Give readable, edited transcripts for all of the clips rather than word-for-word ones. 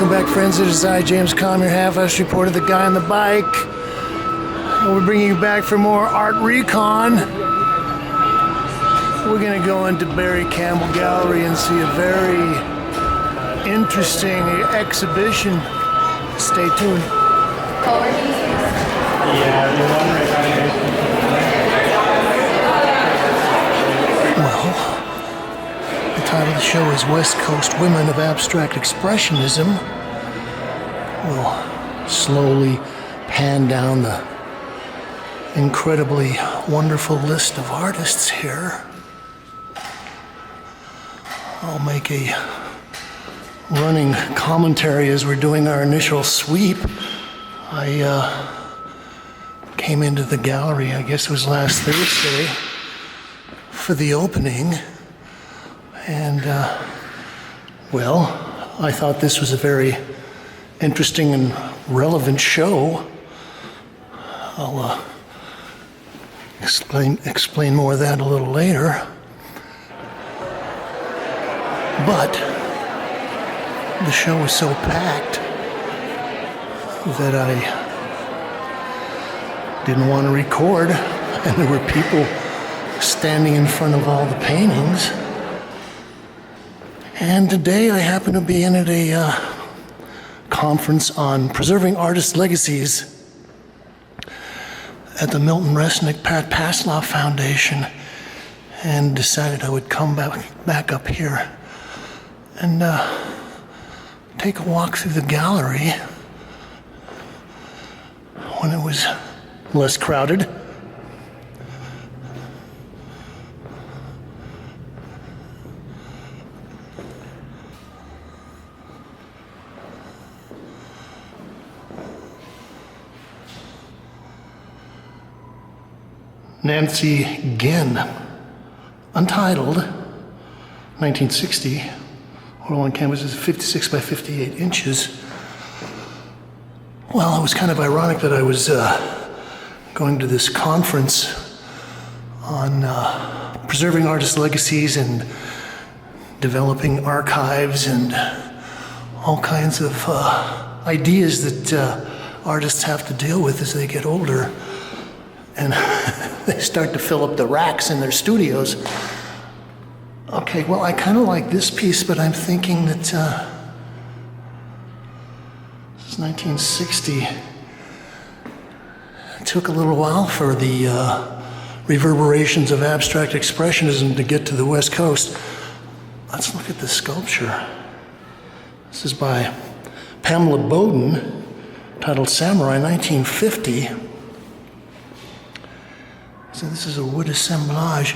Welcome back, friends. It is I, James Kalm, your half-assed reporter, the guy on the bike. And we're bringing you back for more Art Recon. We're going to go into Barry Campbell Gallery and see a very interesting exhibition. Stay tuned. Well, the title of the show is West Coast Women of Abstract Expressionism. We'll slowly pan down the incredibly wonderful list of artists here. I'll make a running commentary as we're doing our initial sweep. I came into the gallery, I guess it was last Thursday, for the opening. And, well, I thought this was a very interesting and relevant show. I'll explain more of that a little later. But the show was so packed that I didn't want to record, and there were people standing in front of all the paintings. And today I happen to be in at a conference on preserving artist legacies at the Milton Resnick Pat Pasloff Foundation, and decided I would come back up here and take a walk through the gallery when it was less crowded. Nancy Ginn, Untitled, 1960. Oil on canvas is 56 by 58 inches. Well, it was kind of ironic that I was going to this conference on preserving artist legacies and developing archives and all kinds of ideas that artists have to deal with as they get older. And they start to fill up the racks in their studios. Okay, well, I kind of like this piece, but I'm thinking that this is 1960. It took a little while for the reverberations of abstract expressionism to get to the West Coast. Let's look at this sculpture. This is by Pamela Boden, titled Samurai, 1950. So this is a wood assemblage.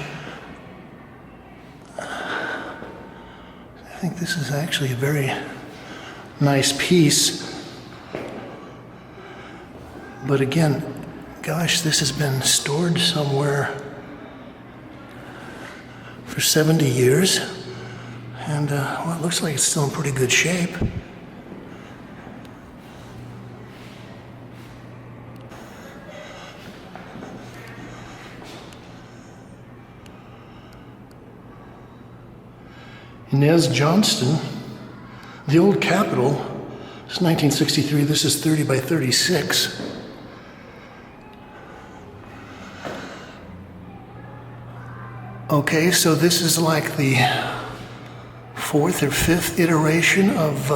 I think this is actually a very nice piece. But again, gosh, this has been stored somewhere for 70 years. And well, it looks like it's still in pretty good shape. Ynez Johnson, The Old Capitol, it's 1963, this is 30 by 36. Okay, so this is like the fourth or fifth iteration of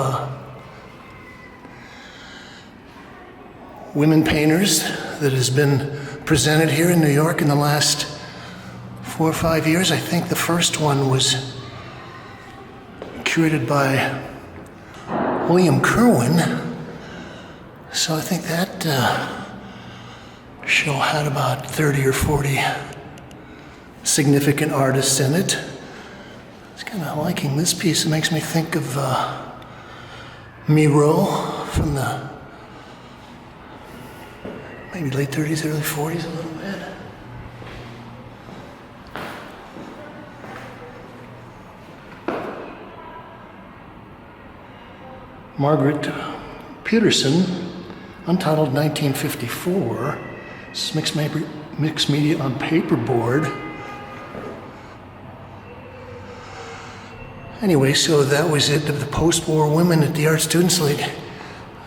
women painters that has been presented here in New York in the last 4 or 5 years. I think the first one was curated by William Kerwin. So I think that show had about 30 or 40 significant artists in it. I was kind of liking this piece. It makes me think of Miro from the maybe late 30s, early 40s a little bit. Margaret Peterson, Untitled, 1954. This is mixed media on paperboard. Anyway, so that was it, the post-war women at the Art Students League.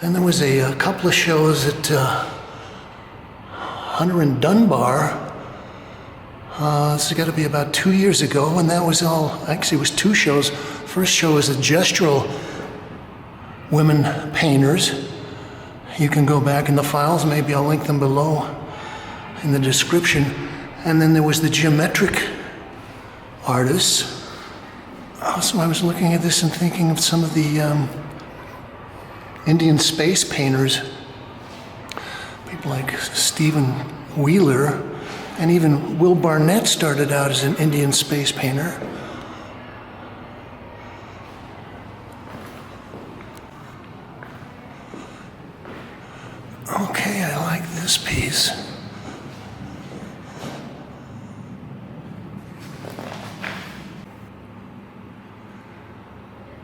Then there was a couple of shows at Hunter and Dunbar. This has got to be about 2 years ago, and that was all, actually it was 2 shows. First show was a gestural women painters. You can go back in the files, maybe I'll link them below in the description. And then there was the geometric artists. So I was looking at this and thinking of some of the Indian space painters, people like Stephen Wheeler, and even Will Barnett started out as an Indian space painter. Okay, I like this piece.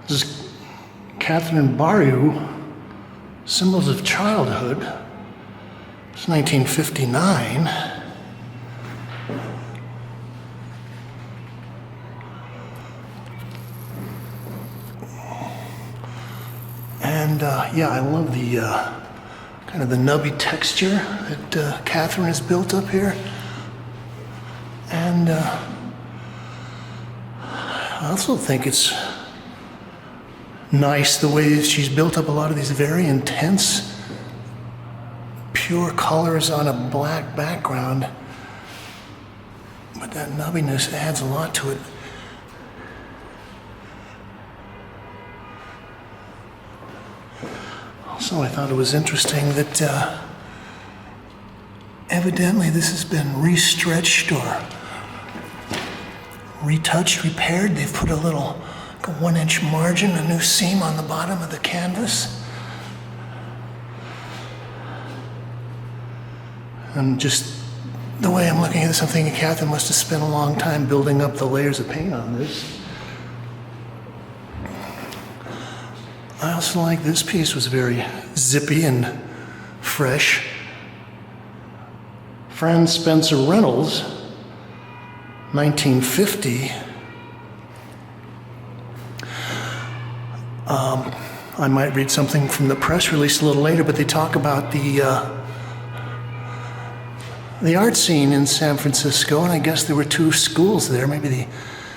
This is Katherine Barieau, Symbols of Childhood. It's 1959. And yeah, I love the kind of the nubby texture that Katherine has built up here. And I also think it's nice the way she's built up a lot of these very intense, pure colors on a black background. But that nubbiness adds a lot to it. Also, I thought it was interesting that evidently this has been restretched or retouched, repaired. They've put a little, like a 1-inch margin, a new seam on the bottom of the canvas. And just the way I'm looking at this, I'm thinking Katherine must have spent a long time building up the layers of paint on this. I also like this piece, was very zippy and fresh. Frann Spencer Reynolds, 1950. I might read something from the press release a little later, but they talk about the art scene in San Francisco, and I guess there were 2 schools there, maybe the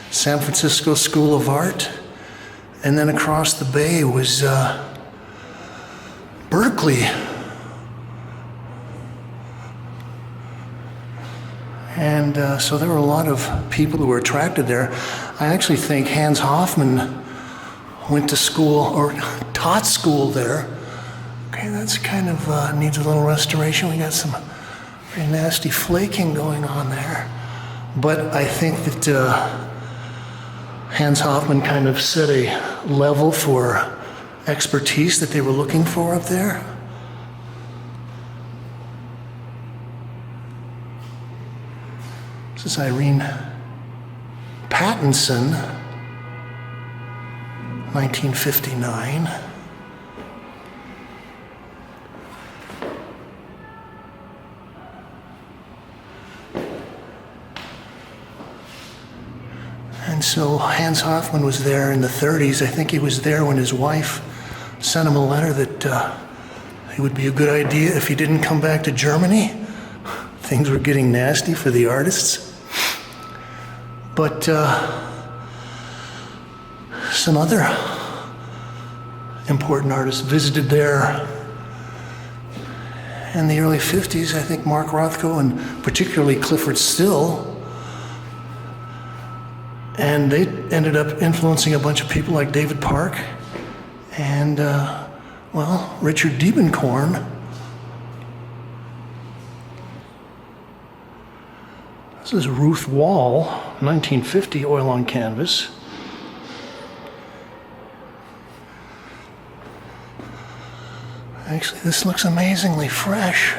San Francisco School of Art, and then across the bay was Berkeley. And so there were a lot of people who were attracted there. I actually think Hans Hofmann went to school, or taught school there. Okay, that's kind of needs a little restoration. We got some very nasty flaking going on there. But I think that Hans Hofmann kind of set a level for expertise that they were looking for up there. This is Irene Pattinson, 1959. And so Hans Hofmann was there in the 30s. I think he was there when his wife sent him a letter that it would be a good idea if he didn't come back to Germany. Things were getting nasty for the artists. But some other important artists visited there in the early 50s. I think Mark Rothko and particularly Clifford Still. And they ended up influencing a bunch of people like David Park and, well, Richard Diebenkorn. This is Ruth Wall, 1950, oil on canvas. Actually, this looks amazingly fresh.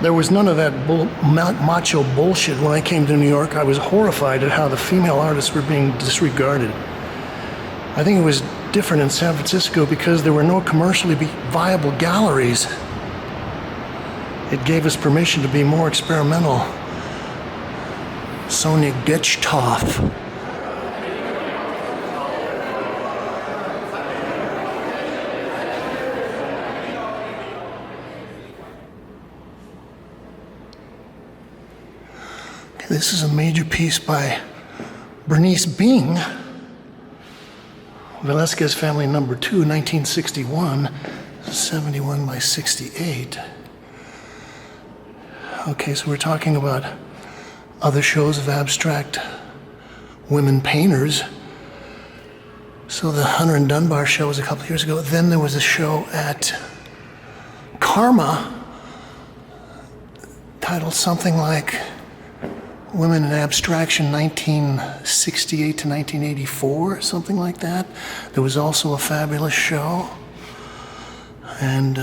There was none of that macho bullshit when I came to New York. I was horrified at how the female artists were being disregarded. I think it was different in San Francisco because there were no commercially viable galleries. It gave us permission to be more experimental. Sonia Gechtoff. Okay, this is a major piece by Bernice Bing. Velasquez Family Number 2, 1961, 71 by 68. Okay, so we're talking about other shows of abstract women painters. So the Hunter and Dunbar show was a couple years ago. Then there was a show at Karma titled something like Women in Abstraction 1968 to 1984, something like that. There was also a fabulous show, and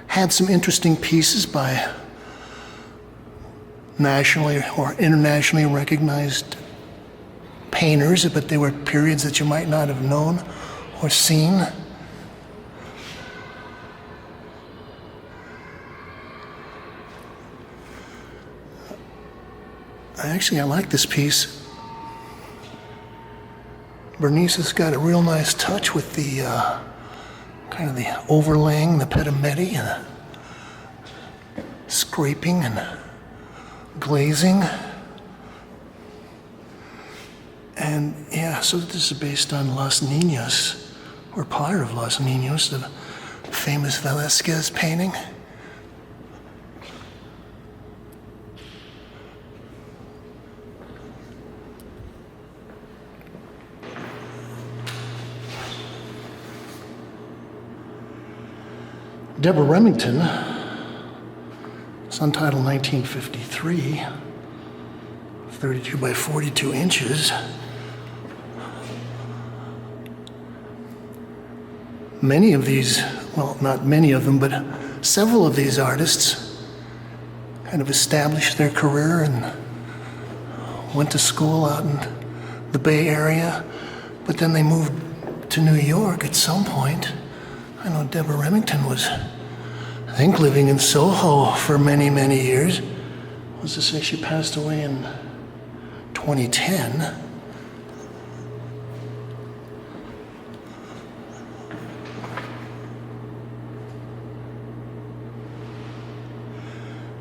had some interesting pieces by nationally or internationally recognized painters, but they were periods that you might not have known or seen. Actually, I like this piece. Bernice has got a real nice touch with the kind of the overlaying, the pedimenti, and the scraping and glazing. And yeah, so this is based on Los Niños, or part of Los Niños, the famous Velasquez painting. Deborah Remington, it's untitled 1953, 32 by 42 inches. Many of these, well, not many of them, but several of these artists kind of established their career and went to school out in the Bay Area, but then they moved to New York at some point. I know Deborah Remington was, I think, living in Soho for many, many years. Was to say she passed away in 2010.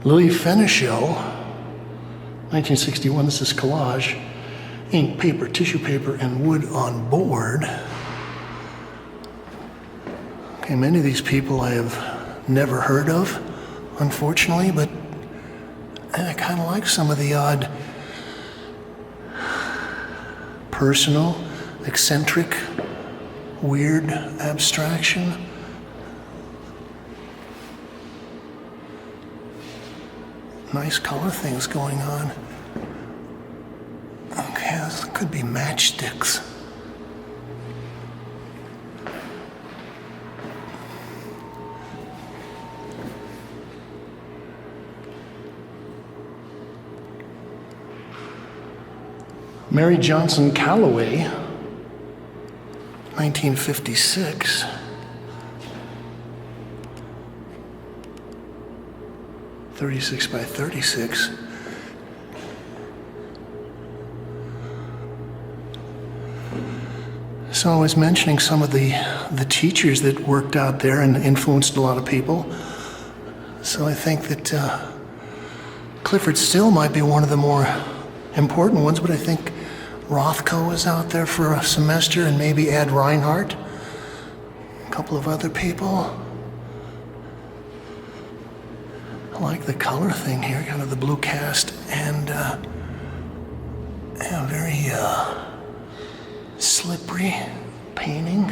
Lilly Fenichel, 1961, this is collage, ink, paper, tissue paper, and wood on board. Okay, many of these people I have never heard of, unfortunately, but I kind of like some of the odd personal, eccentric, weird abstraction. Nice color things going on. Okay, this could be matchsticks. Mary Johnson Calloway, 1956. .36 by 36. So I was mentioning some of the teachers that worked out there and influenced a lot of people. So I think that Clifford Still might be one of the more important ones, but I think Rothko was out there for a semester, and maybe Ed Reinhardt, a couple of other people. I like the color thing here, kind of the blue cast, and very slippery painting.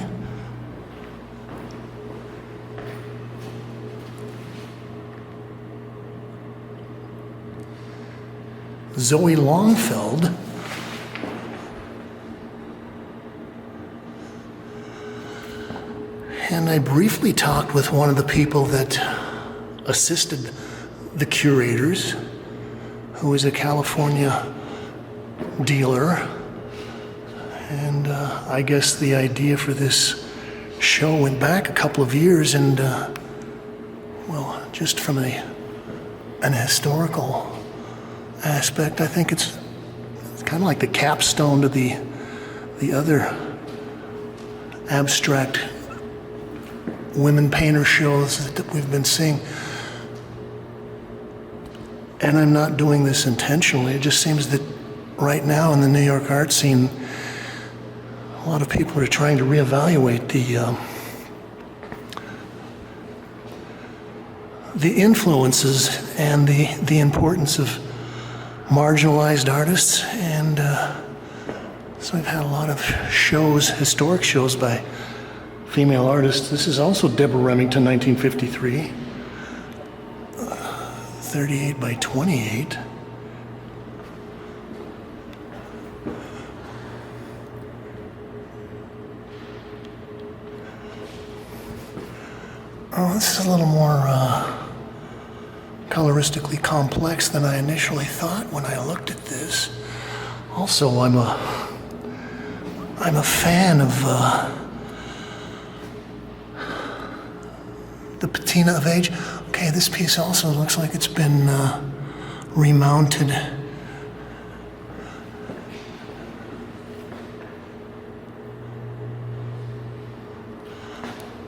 Zoe Longfield, and I briefly talked with one of the people that assisted the curators, who is a California dealer, And I guess the idea for this show went back a couple of years, and well, just from an historical aspect, I think it's kind of like the capstone to the other abstract women painter shows that we've been seeing. And I'm not doing this intentionally. It just seems that right now in the New York art scene, a lot of people are trying to reevaluate the influences and the importance of marginalized artists. And so we've had a lot of shows, historic shows by female artists. This is also Deborah Remington, 1953. 38 by 28. Oh, this is a little more coloristically complex than I initially thought when I looked at this. Also, I'm a fan of the patina of age. Okay, this piece also looks like it's been remounted.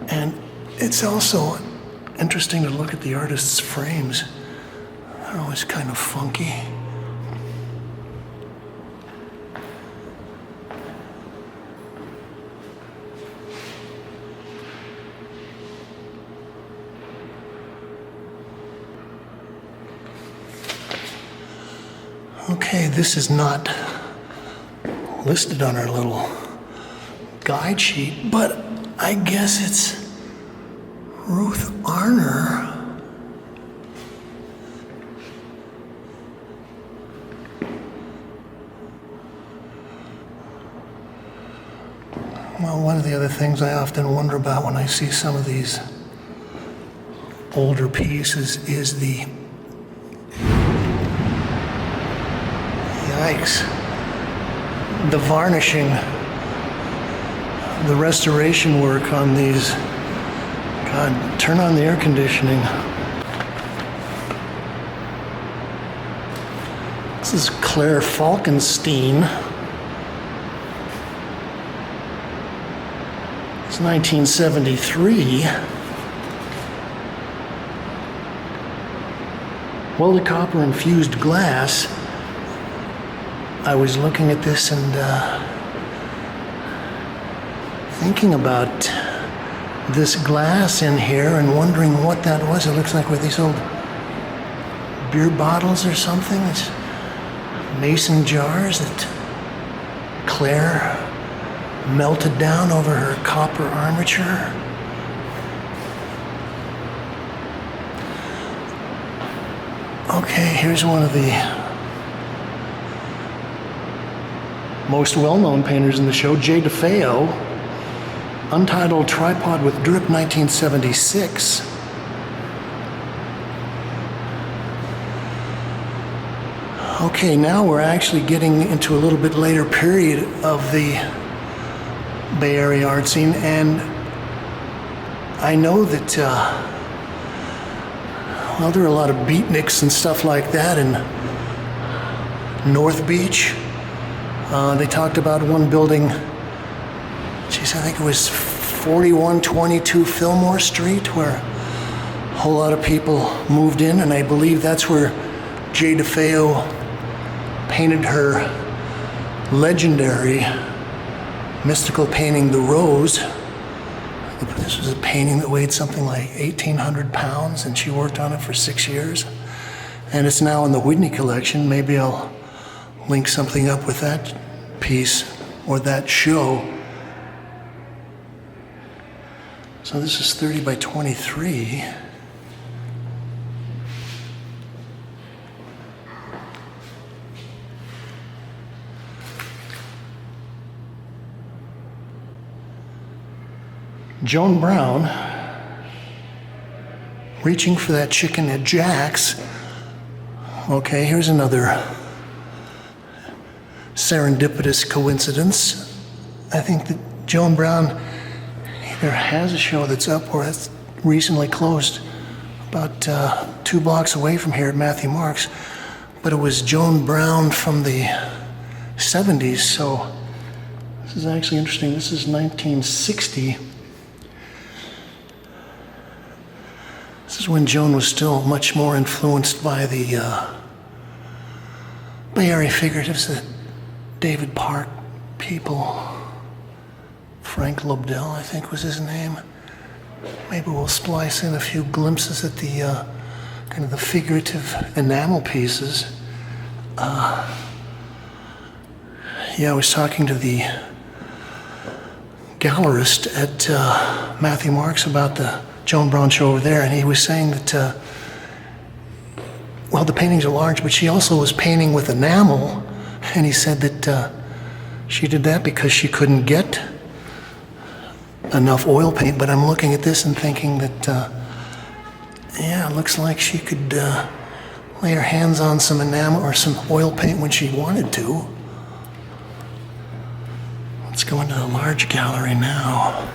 And it's also interesting to look at the artist's frames. They're always kind of funky. Okay, this is not listed on our little guide sheet, but I guess it's Ruth Armer. Well, one of the other things I often wonder about when I see some of these older pieces is the varnishing, the restoration work on these. God, turn on the air conditioning. This is Claire Falkenstein. It's 1973. Welded copper infused glass. I was looking at this and thinking about this glass in here and wondering what that was. It looks like with these old beer bottles or something. It's mason jars that Claire melted down over her copper armature. Okay, here's one of the most well-known painters in the show, DeFeo. Untitled Tripod with Drip, 1976. Okay, now we're actually getting into a little bit later period of the Bay Area art scene, and I know that, well, there are a lot of beatniks and stuff like that in North Beach. They talked about one building, geez, I think it was 4122 Fillmore Street, where a whole lot of people moved in, and I believe that's where DeFeo painted her legendary mystical painting, The Rose. This was a painting that weighed something like 1,800 pounds, and she worked on it for 6 years. And it's now in the Whitney collection. Maybe I'll link something up with that piece or that show. So this is 30 by 23. Joan Brown, reaching for that chicken at Jack's. Okay, here's another serendipitous coincidence. I think that Joan Brown either has a show that's up or it's recently closed about 2 blocks away from here at Matthew Marks. But it was Joan Brown from the 70s, so this is actually interesting. This is 1960. This is when Joan was still much more influenced by the Bay Area figuratives, the David Park people. Frank Lobdell, I think was his name. Maybe we'll splice in a few glimpses at the kind of the figurative enamel pieces. Yeah, I was talking to the gallerist at Matthew Marks about the Joan Brown show over there, and he was saying that, well, the paintings are large, but she also was painting with enamel, and he said that she did that because she couldn't get enough oil paint. But I'm looking at this and thinking that, yeah, it looks like she could lay her hands on some enamel or some oil paint when she wanted to. Let's go into the large gallery now.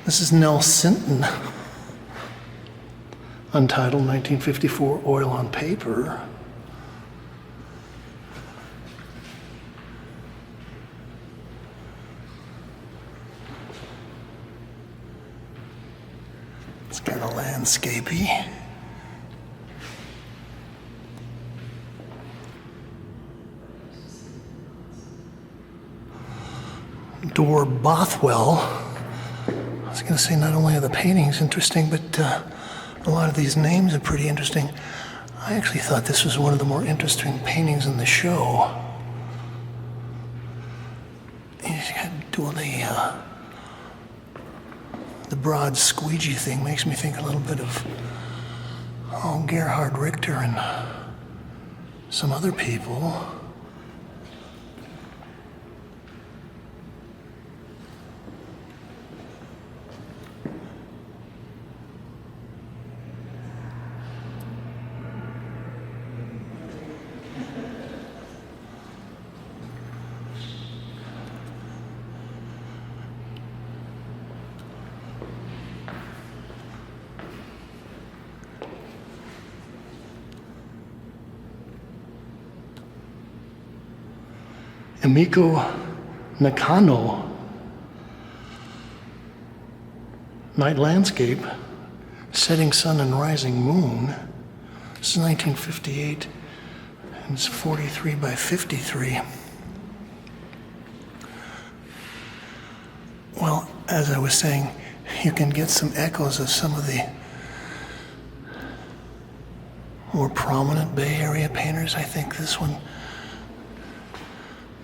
This is Nell Sinton, Untitled, 1954, Oil on Paper. It's kind of landscapey. Dorr Bothwell. I was going to say, not only are the paintings interesting, but a lot of these names are pretty interesting. I actually thought this was one of the more interesting paintings in the show. He's doing the broad squeegee thing. Makes me think a little bit of Gerhard Richter and some other people. Emiko Nakano, Night Landscape, Setting Sun and Rising Moon. This is 1958, and it's 43 by 53. Well, as I was saying, you can get some echoes of some of the more prominent Bay Area painters. I think this one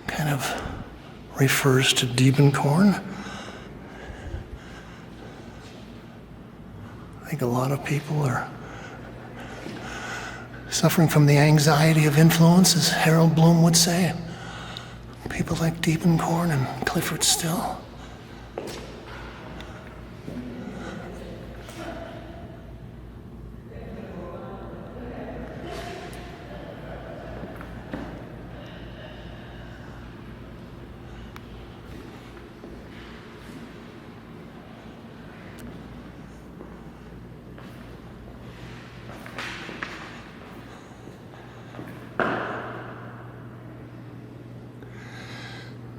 kind of refers to Diebenkorn. I think a lot of people are suffering from the anxiety of influence, as Harold Bloom would say. People like Diebenkorn and Clifford Still.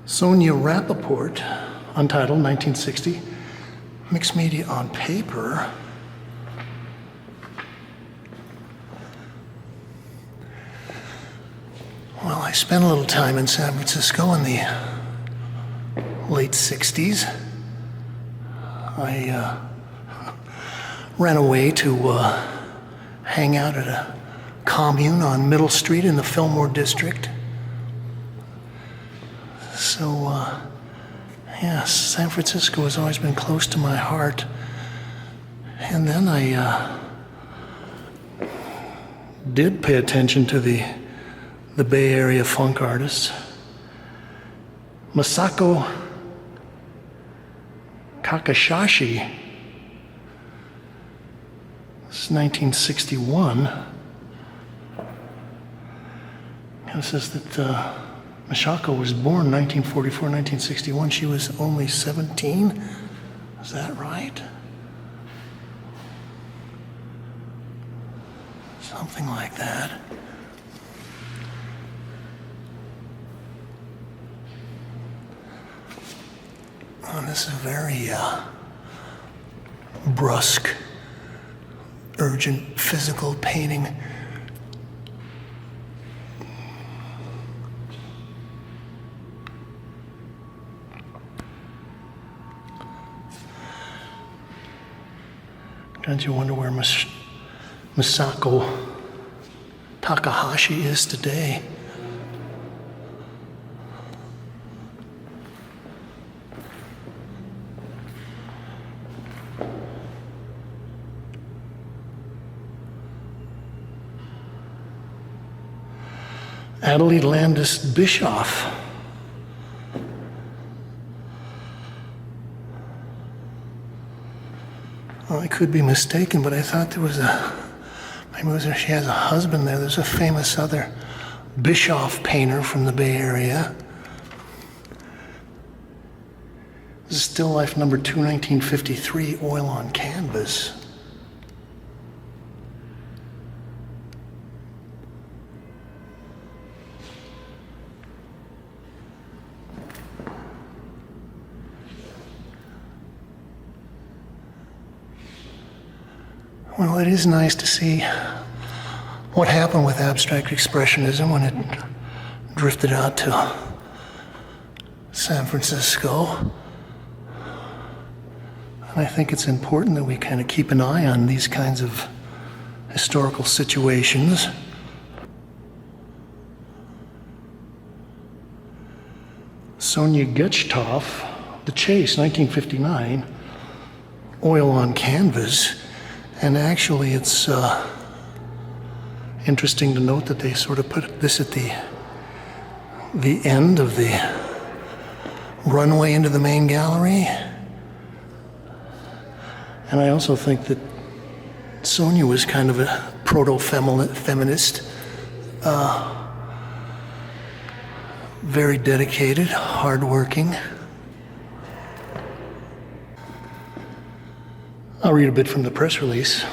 Sonya Rapoport, Untitled, 1960, Mixed Media on Paper. Well, I spent a little time in San Francisco in the late 60s. I ran away to hang out at a commune on Middle Street in the Fillmore district. So, yes, San Francisco has always been close to my heart. And then I did pay attention to the Bay Area funk artists. Masako Takahashi. This is 1961. It says that Masako was born 1944, 1961. She was only 17. Is that right? Something like that. Oh, this is a very brusque, urgent physical painting. Don't you wonder where Masako Takahashi is today? Adelie Landis Bischoff. Well, I could be mistaken, but I thought there was she has a husband there. There's a famous other Bischoff painter from the Bay Area. This is still life number 2, 1953, oil on canvas. Well, it is nice to see what happened with Abstract Expressionism when it drifted out to San Francisco. And I think it's important that we kind of keep an eye on these kinds of historical situations. Sonia Gechtoff, The Chase, 1959, oil on canvas. And actually, it's interesting to note that they sort of put this at the end of the runway into the main gallery. And I also think that Sonia was kind of a proto-feminist, very dedicated, hardworking. I'll read a bit from the press release.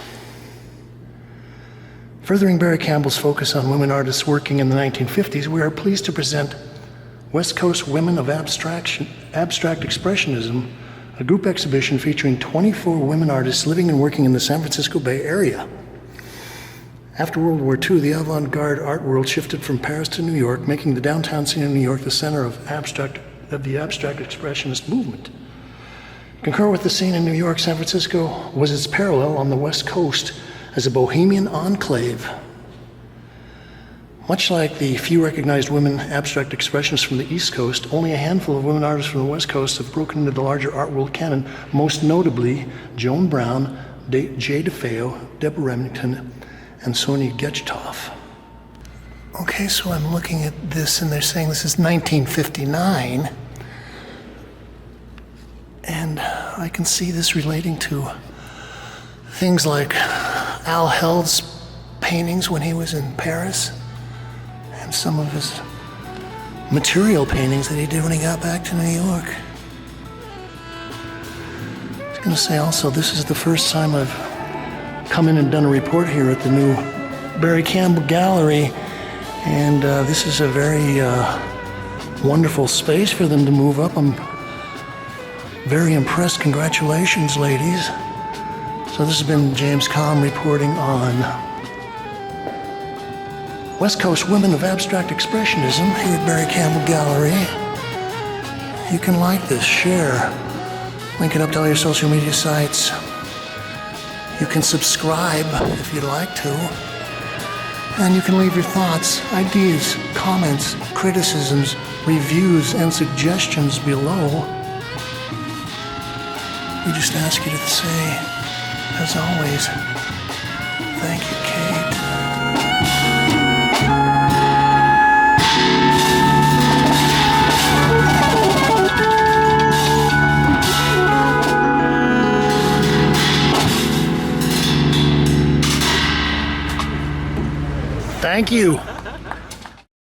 Furthering Barry Campbell's focus on women artists working in the 1950s, we are pleased to present West Coast Women of Abstract Expressionism, a group exhibition featuring 24 women artists living and working in the San Francisco Bay Area. After World War II, the avant-garde art world shifted from Paris to New York, making the downtown scene in New York the center of the abstract expressionist movement. Concur with the scene in New York, San Francisco was its parallel on the West Coast as a bohemian enclave. Much like the few recognized women abstract expressionists from the East Coast, only a handful of women artists from the West Coast have broken into the larger art world canon, most notably Joan Brown, J. DeFeo, Deborah Remington, and Sonia Gechtoff. Okay, so I'm looking at this and they're saying this is 1959. And I can see this relating to things like Al Held's paintings when he was in Paris, and some of his material paintings that he did when he got back to New York. I was going to say also, this is the first time I've come in and done a report here at the new Barry Campbell Gallery, and this is a very wonderful space for them to move up. I'm very impressed. Congratulations, ladies. So this has been James Kalm reporting on West Coast Women of Abstract Expressionism here at Barry Campbell Gallery. You can like this, share, link it up to all your social media sites. You can subscribe if you'd like to. And you can leave your thoughts, ideas, comments, criticisms, reviews, and suggestions below. We just ask you to say, as always, thank you, Kate. Thank you.